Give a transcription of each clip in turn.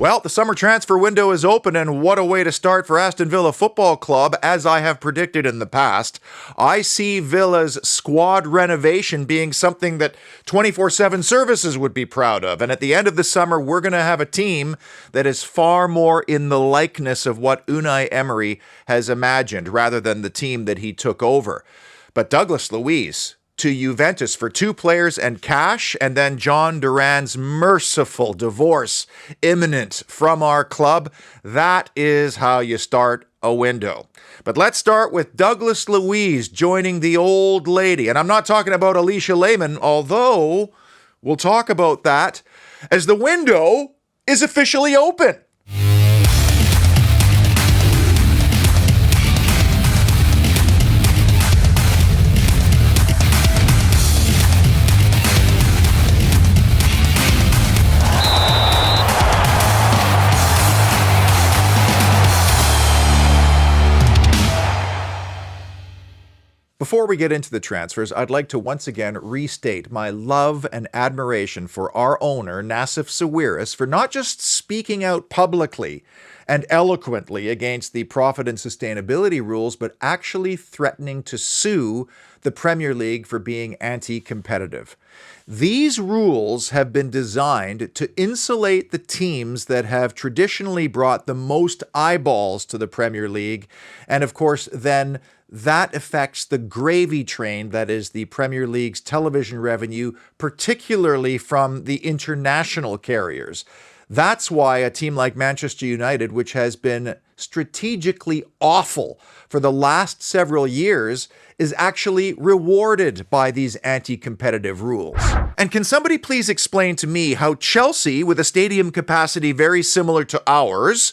Well, the summer transfer window is open, and what a way to start for Aston Villa Football Club. As I have predicted in the past, I see Villa's squad renovation being something that 24/7 Services would be proud of. And at the end of the summer, we're going to have a team that is far more in the likeness of what Unai Emery has imagined, rather than the team that he took over. But Douglas Luiz to Juventus for 2 players and cash, and then John Duran's merciful divorce imminent from our club. That is how you start a window. But let's start with Douglas Luiz joining the old lady. And I'm not talking about Alicia Lehmann, although we'll talk about that as the window is officially open. Before we get into the transfers, I'd like to once again restate my love and admiration for our owner, Nassif Sawiris, for not just speaking out publicly and eloquently against the profit and sustainability rules, but actually threatening to sue the Premier League for being anti-competitive. These rules have been designed to insulate the teams that have traditionally brought the most eyeballs to the Premier League, and of course then that affects the gravy train that is the Premier League's television revenue, particularly from the international carriers. That's why a team like Manchester United, which has been strategically awful for the last several years, is actually rewarded by these anti-competitive rules. And can somebody please explain to me how Chelsea, with a stadium capacity very similar to ours,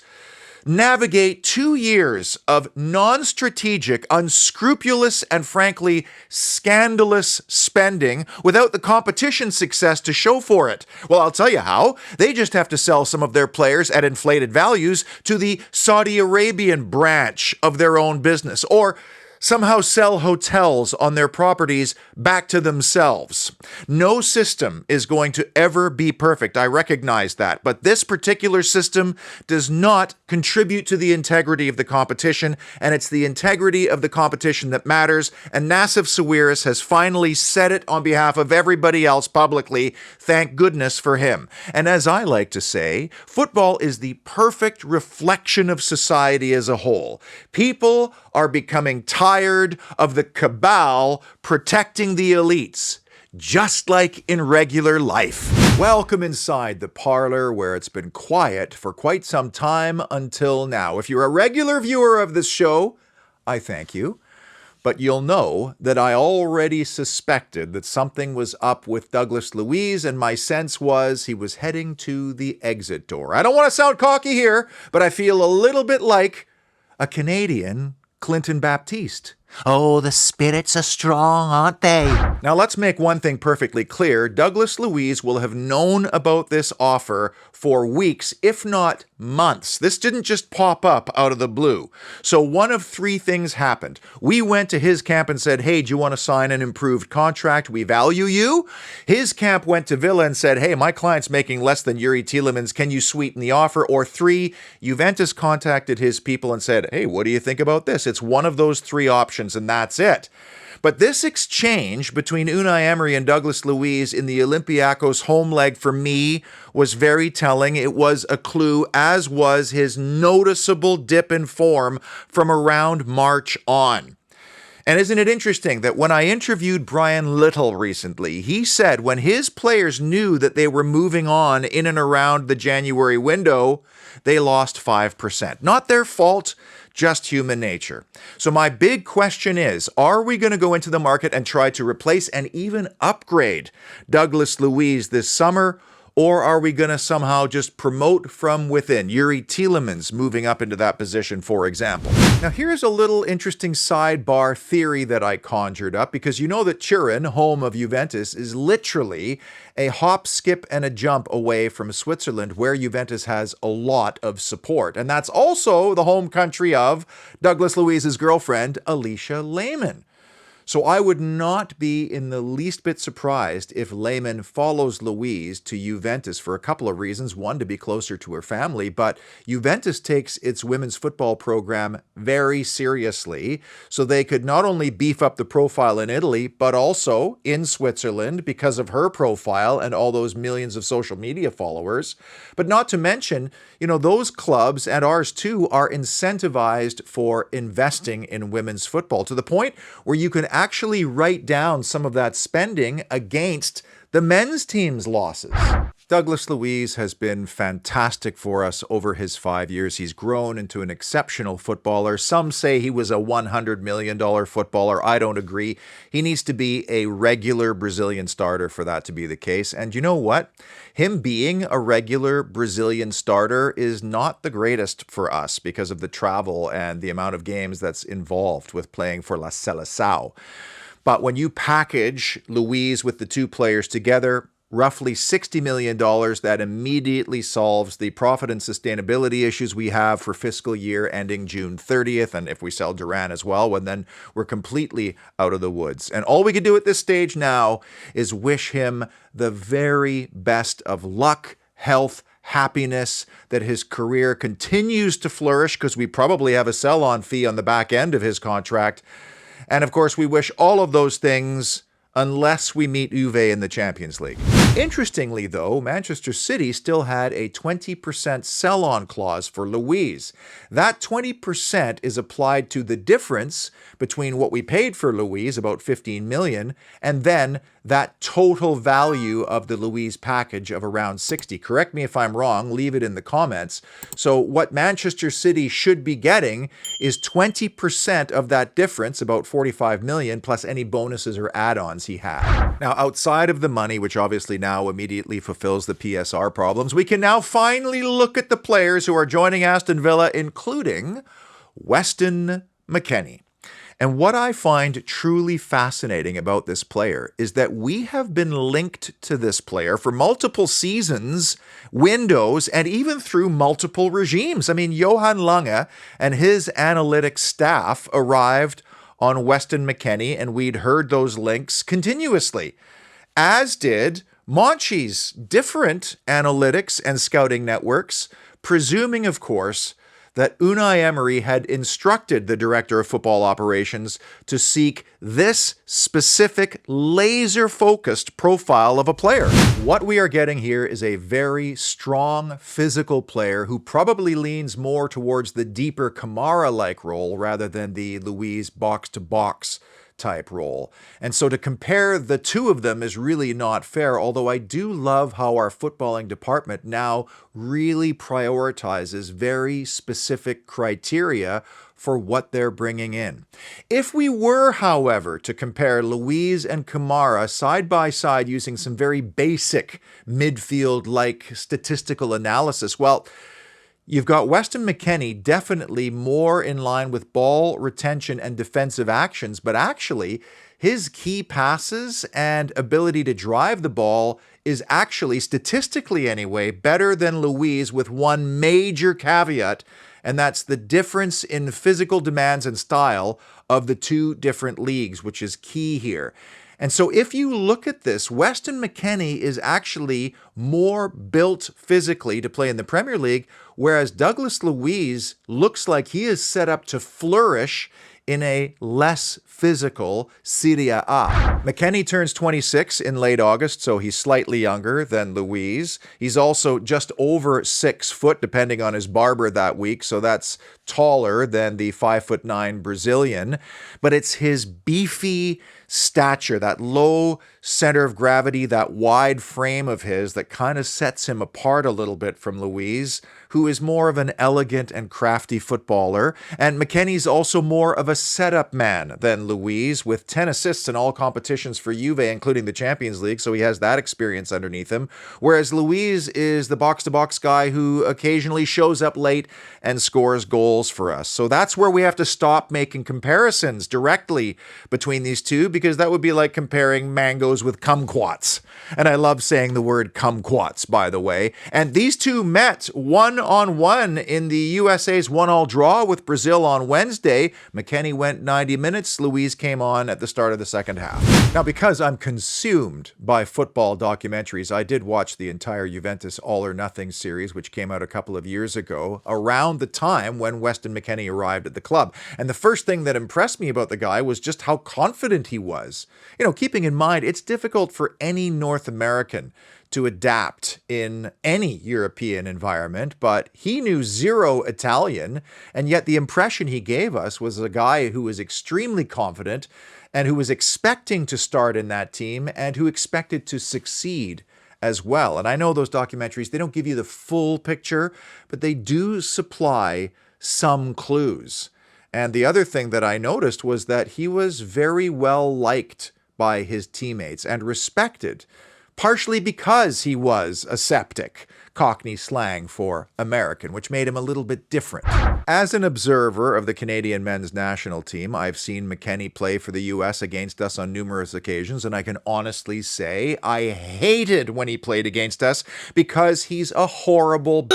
navigate 2 years of non-strategic, unscrupulous, and frankly, scandalous spending without the competition success to show for it? Well, I'll tell you how. They just have to sell some of their players at inflated values to the Saudi Arabian branch of their own business, or somehow sell hotels on their properties back to themselves. No system is going to ever be perfect. I recognize that. But this particular system does not contribute to the integrity of the competition, and it's the integrity of the competition that matters. And Nassif Sawiris has finally said it on behalf of everybody else publicly. Thank goodness for him. And as I like to say, football is the perfect reflection of society as a whole. People are becoming tired of the cabal protecting the elites, just like in regular life. Welcome inside the parlor, where it's been quiet for quite some time until now. If you're a regular viewer of this show, I thank you. But you'll know that I already suspected that something was up with Douglas Luiz, and my sense was he was heading to the exit door. I don't want to sound cocky here, but I feel a little bit like a Canadian Clinton Baptiste. Oh, the spirits are strong, aren't they? Now, let's make one thing perfectly clear. Douglas Luiz will have known about this offer for weeks, if not months. This didn't just pop up out of the blue. So one of 3 things happened. We went to his camp and said, hey, do you want to sign an improved contract? We value you. His camp went to Villa and said, hey, my client's making less than Youri Tielemans. Can you sweeten the offer? Or 3, Juventus contacted his people and said, hey, what do you think about this? It's one of those 3 options, and that's it. But this exchange between Unai Emery and Douglas Luiz in the Olympiacos home leg for me was very telling. It was a clue, as was his noticeable dip in form from around March on. And isn't it interesting that when I interviewed Brian Little recently, he said when his players knew that they were moving on in and around the January window, they lost 5%. Not their fault, just human nature. So my big question is, are we going to go into the market and try to replace and even upgrade Douglas Luiz this summer? Or are we going to somehow just promote from within? Youri Tielemans moving up into that position, for example. Now, here's a little interesting sidebar theory that I conjured up, because you know that Turin, home of Juventus, is literally a hop, skip, and a jump away from Switzerland, where Juventus has a lot of support. And that's also the home country of Douglas Luiz's girlfriend, Alicia Lehmann. So I would not be in the least bit surprised if Lehmann follows Luiz to Juventus for a couple of reasons. One, to be closer to her family, but Juventus takes its women's football program very seriously, so they could not only beef up the profile in Italy, but also in Switzerland because of her profile and all those millions of social media followers. But not to mention, those clubs and ours too are incentivized for investing in women's football to the point where you can actually write down some of that spending against the men's team's losses. Douglas Luiz has been fantastic for us over his 5 years. He's grown into an exceptional footballer. Some say he was a $100 million footballer. I don't agree. He needs to be a regular Brazilian starter for that to be the case. And you know what? Him being a regular Brazilian starter is not the greatest for us because of the travel and the amount of games that's involved with playing for La Seleção. But when you package Luiz with the two players together, roughly $60 million, that immediately solves the profit and sustainability issues we have for fiscal year ending June 30th. And if we sell Duran as well, well, then we're completely out of the woods. And all we can do at this stage now is wish him the very best of luck, health, happiness, that his career continues to flourish, because we probably have a sell-on fee on the back end of his contract. And of course, we wish all of those things unless we meet Juve in the Champions League. Interestingly, though, Manchester City still had a 20% sell-on clause for Luiz. That 20% is applied to the difference between what we paid for Luiz, about $15 million, and then that total value of the Luiz package of around 60. Correct me if I'm wrong, leave it in the comments. So what Manchester City should be getting is 20% of that difference, about $45 million, plus any bonuses or add-ons he had. Now, outside of the money, which obviously now immediately fulfills the PSR problems, we can now finally look at the players who are joining Aston Villa, including Weston McKennie. And what I find truly fascinating about this player is that we have been linked to this player for multiple seasons, windows, and even through multiple regimes. I mean, Johan Lange and his analytics staff arrived on Weston McKennie, and we'd heard those links continuously, as did Monchi's different analytics and scouting networks, presuming, of course, that Unai Emery had instructed the director of football operations to seek this specific laser-focused profile of a player. What we are getting here is a very strong physical player who probably leans more towards the deeper Kamara-like role rather than the Luiz box-to-box type role. And so to compare the two of them is really not fair, although I do love how our footballing department now really prioritizes very specific criteria for what they're bringing in. If we were, however, to compare Luiz and Kamara side by side using some very basic midfield-like statistical analysis, well, you've got Weston McKennie definitely more in line with ball retention and defensive actions, but actually his key passes and ability to drive the ball is actually, statistically anyway, better than Luiz, with one major caveat, and that's the difference in physical demands and style of the two different leagues, which is key here. And so if you look at this, Weston McKennie is actually more built physically to play in the Premier League, whereas Douglas Luiz looks like he is set up to flourish in a less physical Serie A. McKennie turns 26 in late August, so he's slightly younger than Luiz. He's also just over 6 foot, depending on his barber that week, so that's taller than the 5'9" Brazilian. But it's his beefy stature, that low center of gravity, that wide frame of his that kind of sets him apart a little bit from Luiz, who is more of an elegant and crafty footballer. And McKennie's also more of a setup man than Luiz, with 10 assists in all competitions for Juve, including the Champions League, so he has that experience underneath him. Whereas Luiz is the box-to-box guy who occasionally shows up late and scores goals for us. So that's where we have to stop making comparisons directly between these two, because that would be like comparing mangoes with kumquats. And I love saying the word kumquats, by the way. And these two met one-on-one in the USA's 1-1 draw with Brazil on Wednesday. McKennie went 90 minutes. Luiz came on at the start of the second half. Now, because I'm consumed by football documentaries, I did watch the entire Juventus All or Nothing series, which came out a couple of years ago, around the time when Weston McKennie arrived at the club. And the first thing that impressed me about the guy was just how confident he was. You know, keeping in mind, it's difficult for any North American to adapt in any European environment, but he knew zero Italian, and yet the impression he gave us was a guy who was extremely confident and who was expecting to start in that team and who expected to succeed as well. And I know those documentaries, they don't give you the full picture, but they do supply some clues. And the other thing that I noticed was that he was very well liked by his teammates and respected, partially because he was a septic, Cockney slang for American, which made him a little bit different. As an observer of the Canadian men's national team, I've seen McKennie play for the US against us on numerous occasions, and I can honestly say I hated when he played against us because he's a horrible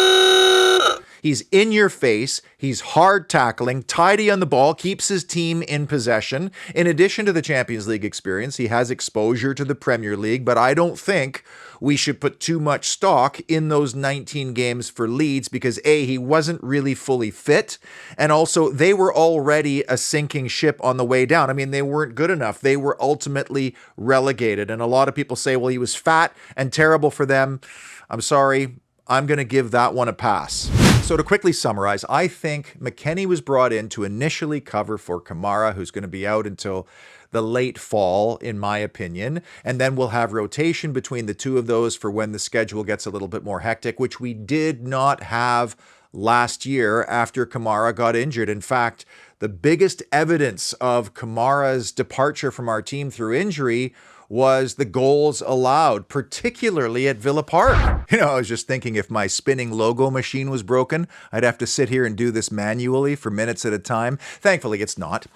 He's in your face, he's hard tackling, tidy on the ball, keeps his team in possession. In addition to the Champions League experience, he has exposure to the Premier League, but I don't think we should put too much stock in those 19 games for Leeds because A, he wasn't really fully fit, and also they were already a sinking ship on the way down. I mean, they weren't good enough. They were ultimately relegated, and a lot of people say, well, he was fat and terrible for them. I'm sorry, I'm going to give that one a pass. So to quickly summarize, I think McKennie was brought in to initially cover for Kamara, who's going to be out until the late fall, in my opinion. And then we'll have rotation between the two of those for when the schedule gets a little bit more hectic, which we did not have last year after Kamara got injured. In fact, the biggest evidence of Kamara's departure from our team through injury was the goals allowed, particularly at Villa Park. You know, I was just thinking if my spinning logo machine was broken, I'd have to sit here and do this manually for minutes at a time. Thankfully, it's not.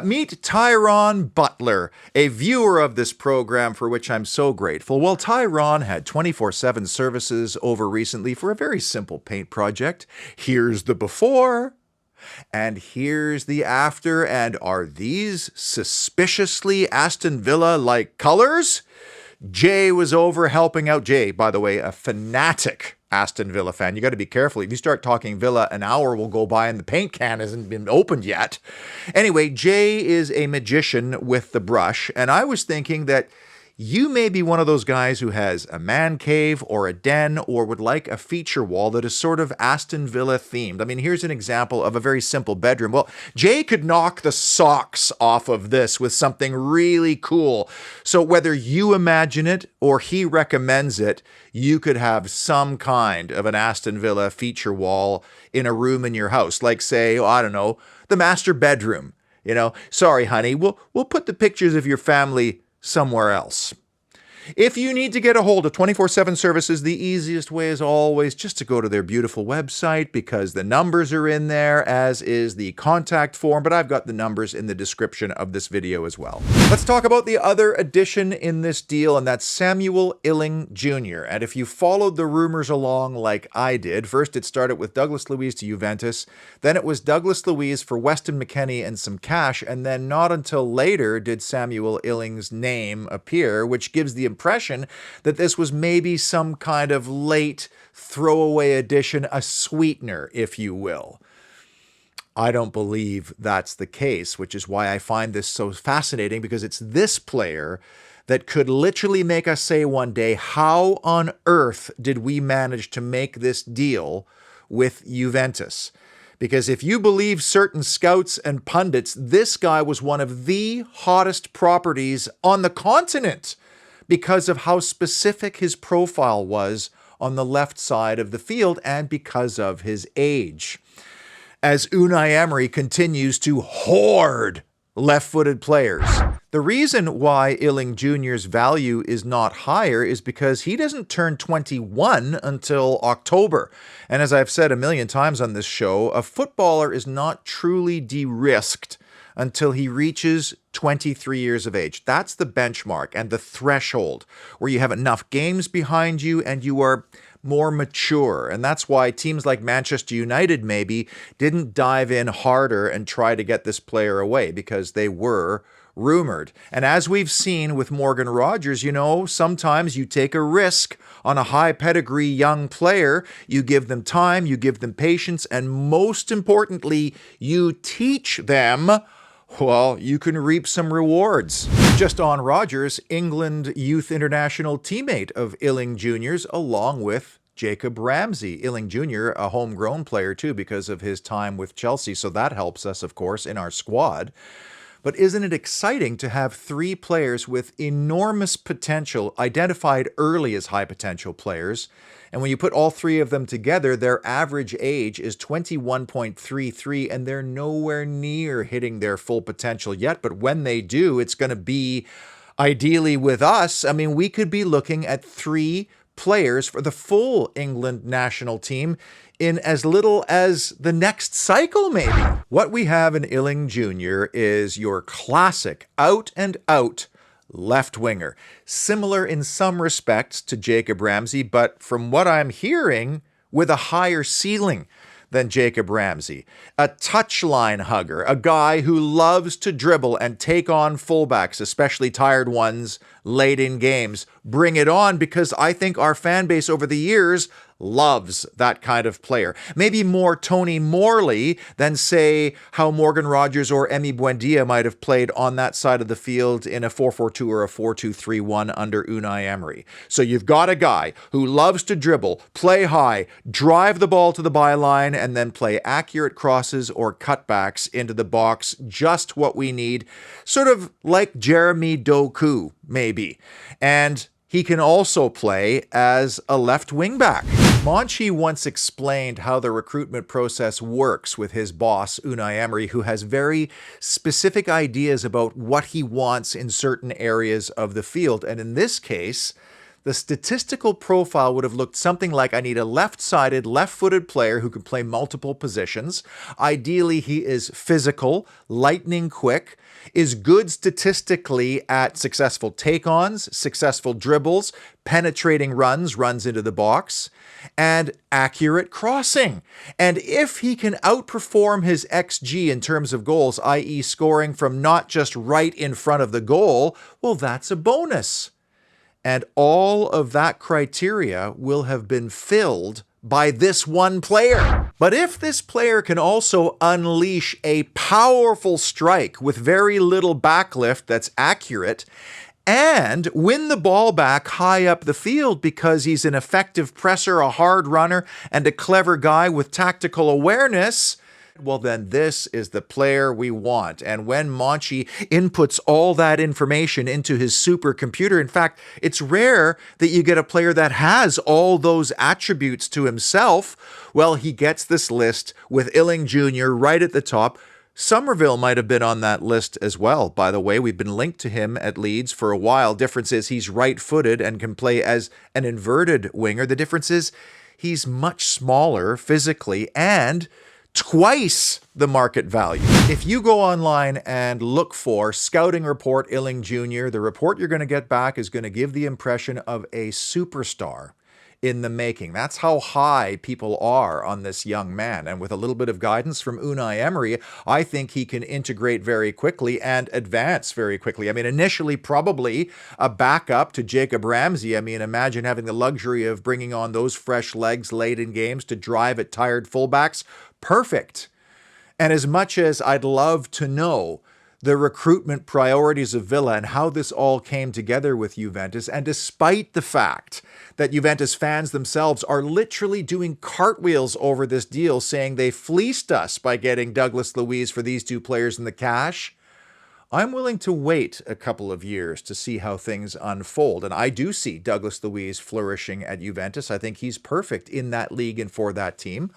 Meet Tyrone Butler, a viewer of this program for which I'm so grateful. Well, Tyrone had 24/7 services over recently for a very simple paint project. Here's the before. And here's the after, and are these suspiciously Aston Villa-like colors? Jay was over helping out. Jay, by the way, a fanatic Aston Villa fan. You got to be careful. If you start talking Villa, an hour will go by and the paint can hasn't been opened yet. Anyway, Jay is a magician with the brush, and I was thinking that you may be one of those guys who has a man cave or a den or would like a feature wall that is sort of Aston Villa themed. I mean, here's an example of a very simple bedroom. Well, Jay could knock the socks off of this with something really cool. So whether you imagine it or he recommends it, you could have some kind of an Aston Villa feature wall in a room in your house. Like, say, I don't know, the master bedroom. You know, sorry, honey, we'll put the pictures of your family somewhere else. If you need to get a hold of 24/7 services, the easiest way is always just to go to their beautiful website because the numbers are in there, as is the contact form, but I've got the numbers in the description of this video as well. Let's talk about the other addition in this deal, and that's Samuel Iling Jr. And if you followed the rumors along like I did, first it started with Douglas Luiz to Juventus, then it was Douglas Luiz for Weston McKennie and some cash, and then not until later did Samuel Illing's name appear, which gives the impression that this was maybe some kind of late throwaway addition, a sweetener, if you will. I don't believe that's the case, which is why I find this so fascinating, because it's this player that could literally make us say one day, how on earth did we manage to make this deal with Juventus? Because if you believe certain scouts and pundits, this guy was one of the hottest properties on the continent because of how specific his profile was on the left side of the field and because of his age. As Unai Emery continues to hoard left-footed players. The reason why Iling Jr.'s value is not higher is because he doesn't turn 21 until October. And as I've said a million times on this show, a footballer is not truly de-risked until he reaches 23 years of age. That's the benchmark and the threshold where you have enough games behind you and you are more mature. And that's why teams like Manchester United maybe didn't dive in harder and try to get this player away, because they were rumored. And as we've seen with Morgan Rogers, sometimes you take a risk on a high pedigree young player. You give them time, you give them patience, and most importantly, you teach them. Well, you can reap some rewards. Just on Rogers, England youth international teammate of Iling-Jr.'s, along with Jacob Ramsey. Iling-Jr., a homegrown player too, because of his time with Chelsea, so that helps us, of course, in our squad. But isn't it exciting to have three players with enormous potential, identified early as high potential players? And when you put all three of them together, their average age is 21.33, and they're nowhere near hitting their full potential yet. But when they do, it's going to be, ideally with us, we could be looking at three players for the full England national team in as little as the next cycle, maybe. What we have in Iling Jr. is your classic out-and-out left winger. Similar in some respects to Jacob Ramsey, but from what I'm hearing, with a higher ceiling than Jacob Ramsey. A touchline hugger, a guy who loves to dribble and take on fullbacks, especially tired ones, late in games. Bring it on, because I think our fan base over the years loves that kind of player. Maybe more Tony Morley than, say, how Morgan Rogers or Emi Buendia might have played on that side of the field in a 4-4-2 or a 4-2-3-1 under Unai Emery. So you've got a guy who loves to dribble, play high, drive the ball to the byline, and then play accurate crosses or cutbacks into the box. Just what we need. Sort of like Jeremy Doku, maybe. And he can also play as a left wing back. Monchi once explained how the recruitment process works with his boss, Unai Emery, who has very specific ideas about what he wants in certain areas of the field. And in this case, the statistical profile would have looked something like, I need a left-sided, left-footed player who can play multiple positions. Ideally, he is physical, lightning quick, is good statistically at successful take-ons, successful dribbles, penetrating runs into the box, and accurate crossing. And if he can outperform his XG in terms of goals, i.e. scoring from not just right in front of the goal, well, that's a bonus. And all of that criteria will have been filled by this one player. But if this player can also unleash a powerful strike with very little backlift that's accurate, and win the ball back high up the field because he's an effective presser, a hard runner, and a clever guy with tactical awareness, well, then this is the player we want. And when Monchi inputs all that information into his supercomputer, in fact, it's rare that you get a player that has all those attributes to himself. Well, he gets this list with Iling Jr. right at the top. Somerville might have been on that list as well. By the way, we've been linked to him at Leeds for a while. Difference is he's right-footed and can play as an inverted winger. The difference is he's much smaller physically and twice the market value. If you go online and look for Scouting Report Iling Jr., the report you're going to get back is going to give the impression of a superstar in the making. That's how high people are on this young man. And with a little bit of guidance from Unai Emery, I think he can integrate very quickly and advance very quickly. Initially probably a backup to Jacob Ramsey. Imagine having the luxury of bringing on those fresh legs late in games to drive at tired fullbacks. Perfect. And as much as I'd love to know the recruitment priorities of Villa and how this all came together with Juventus, and despite the fact that Juventus fans themselves are literally doing cartwheels over this deal, saying they fleeced us by getting Douglas Luiz for these two players in the cash, I'm willing to wait a couple of years to see how things unfold. And I do see Douglas Luiz flourishing at Juventus. I think he's perfect in that league and for that team.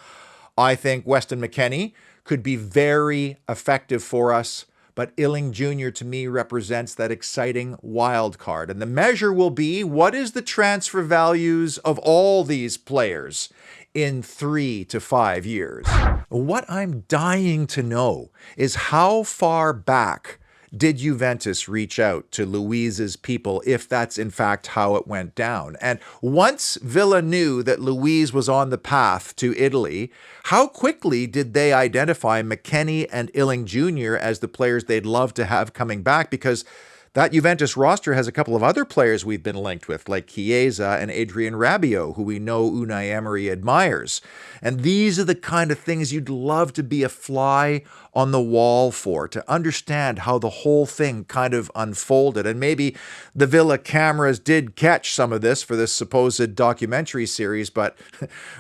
I think Weston McKennie could be very effective for us, but Iling Jr. to me represents that exciting wild card. And the measure will be, what is the transfer values of all these players in 3 to 5 years? What I'm dying to know is how far back did Juventus reach out to Luiz's people, if that's in fact how it went down? And once Villa knew that Luiz was on the path to Italy, how quickly did they identify McKennie and Iling-Jr. as the players they'd love to have coming back? Because that Juventus roster has a couple of other players we've been linked with, like Chiesa and Adrian Rabiot, who we know Unai Emery admires. And these are the kind of things you'd love to be a fly on the wall for, to understand how the whole thing kind of unfolded. And maybe the Villa cameras did catch some of this for this supposed documentary series, but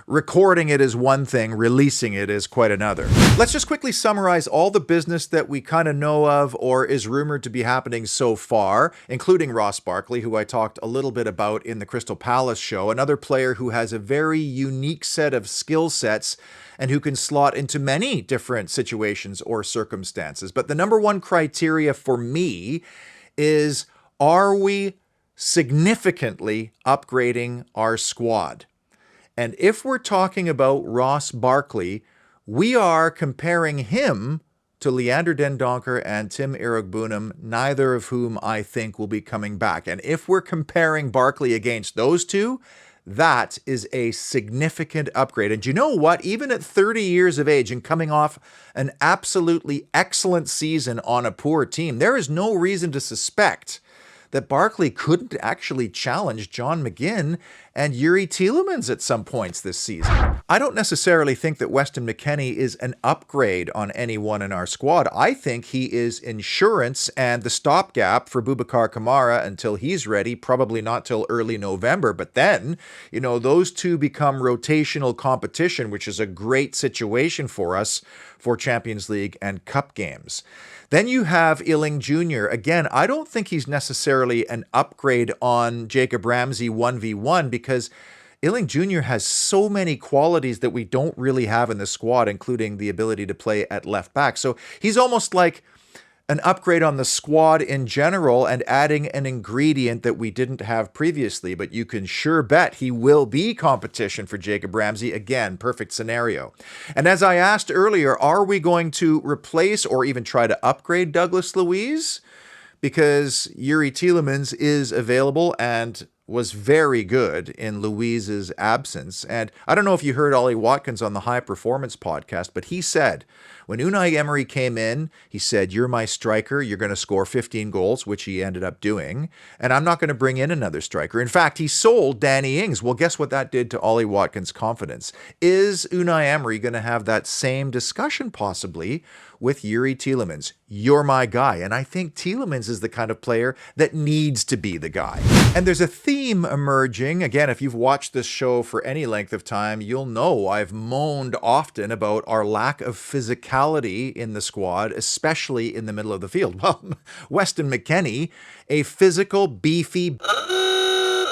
recording it is one thing, releasing it is quite another. Let's just quickly summarize all the business that we kind of know of or is rumored to be happening so far, including Ross Barkley, who I talked a little bit about in the Crystal Palace show, another player who has a very unique set of skill sets and who can slot into many different situations or circumstances. But the number one criteria for me is, are we significantly upgrading our squad? And if we're talking about Ross Barkley, we are comparing him to Leander Dendoncker and Tim Iroegbunam, neither of whom I think will be coming back. And if we're comparing Barkley against those two, that is a significant upgrade. And you know what? Even at 30 years of age and coming off an absolutely excellent season on a poor team, there is no reason to suspect that Barkley couldn't actually challenge John McGinn and Youri Tielemans at some points this season. I don't necessarily think that Weston McKennie is an upgrade on anyone in our squad. I think he is insurance and the stopgap for Boubacar Kamara until he's ready, probably not till early November. But then, those two become rotational competition, which is a great situation for us for Champions League and Cup games. Then you have Iling Jr. Again, I don't think he's necessarily an upgrade on Jacob Ramsey 1v1 because Iling Jr. has so many qualities that we don't really have in the squad, including the ability to play at left back. So he's almost like an upgrade on the squad in general and adding an ingredient that we didn't have previously, but you can sure bet he will be competition for Jacob Ramsey. Again, perfect scenario. And as I asked earlier, are we going to replace or even try to upgrade Douglas Luiz? Because Youri Tielemans is available and was very good in Luiz's absence. And I don't know if you heard Ollie Watkins on the High Performance podcast, but he said, when Unai Emery came in, he said, "You're my striker. You're going to score 15 goals," which he ended up doing. "And I'm not going to bring in another striker." In fact, he sold Danny Ings. Well, guess what that did to Ollie Watkins' confidence? Is Unai Emery going to have that same discussion possibly with Youri Tielemans? You're my guy. And I think Tielemans is the kind of player that needs to be the guy. And there's a theme emerging. Again, if you've watched this show for any length of time, you'll know I've moaned often about our lack of physicality in the squad, especially in the middle of the field. Well, Weston McKennie, a physical, beefy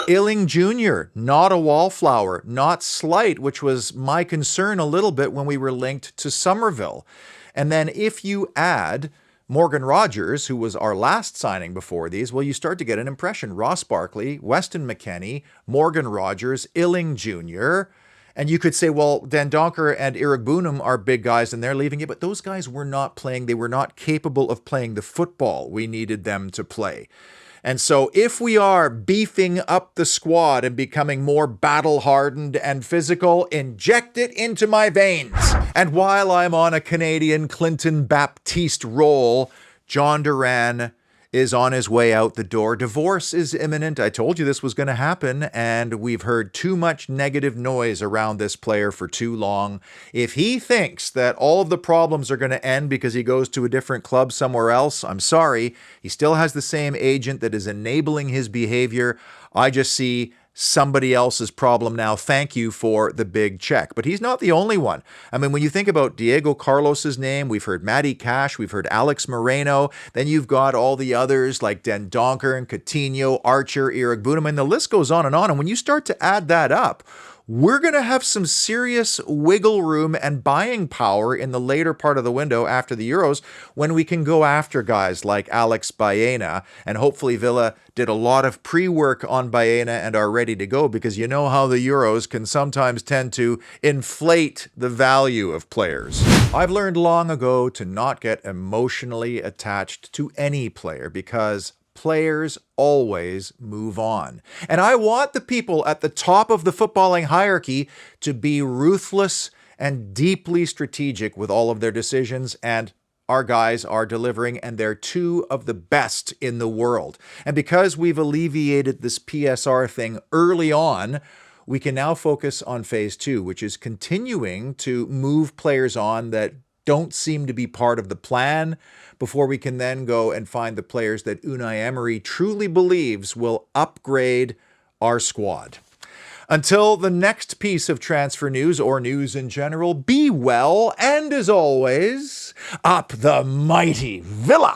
Iling Jr., not a wallflower, not slight, which was my concern a little bit when we were linked to Somerville. And then if you add Morgan Rogers, who was our last signing before these, well, you start to get an impression. Ross Barkley, Weston McKennie, Morgan Rogers, Iling Jr., and you could say, well, Dendoncker and Iroegbunam are big guys and they're leaving it, but those guys were not playing. They were not capable of playing the football we needed them to play. And so if we are beefing up the squad and becoming more battle-hardened and physical, inject it into my veins. And while I'm on a Canadian Clinton Baptiste roll, John Duran is on his way out the door. Divorce is imminent. I told you this was going to happen, and we've heard too much negative noise around this player for too long. If he thinks that all of the problems are going to end because he goes to a different club somewhere else, I'm sorry. He still has the same agent that is enabling his behavior. I just see somebody else's problem now. Thank you for the big check. But he's not the only one. I mean, when you think about Diego Carlos's name, we've heard Matty Cash, we've heard Alex Moreno, then you've got all the others like Dendoncker and Coutinho, Archer, Iroegbunam, and the list goes on. And when you start to add that up, we're going to have some serious wiggle room and buying power in the later part of the window after the Euros when we can go after guys like Alex Baena. And hopefully Villa did a lot of pre-work on Baena and are ready to go, because you know how the Euros can sometimes tend to inflate the value of players. I've learned long ago to not get emotionally attached to any player, because players always move on. And I want the people at the top of the footballing hierarchy to be ruthless and deeply strategic with all of their decisions, and our guys are delivering, and they're two of the best in the world. And because we've alleviated this PSR thing early on, we can now focus on phase 2, which is continuing to move players on that don't seem to be part of the plan, before we can then go and find the players that Unai Emery truly believes will upgrade our squad. Until the next piece of transfer news, or news in general, be well, and as always, up the mighty Villa!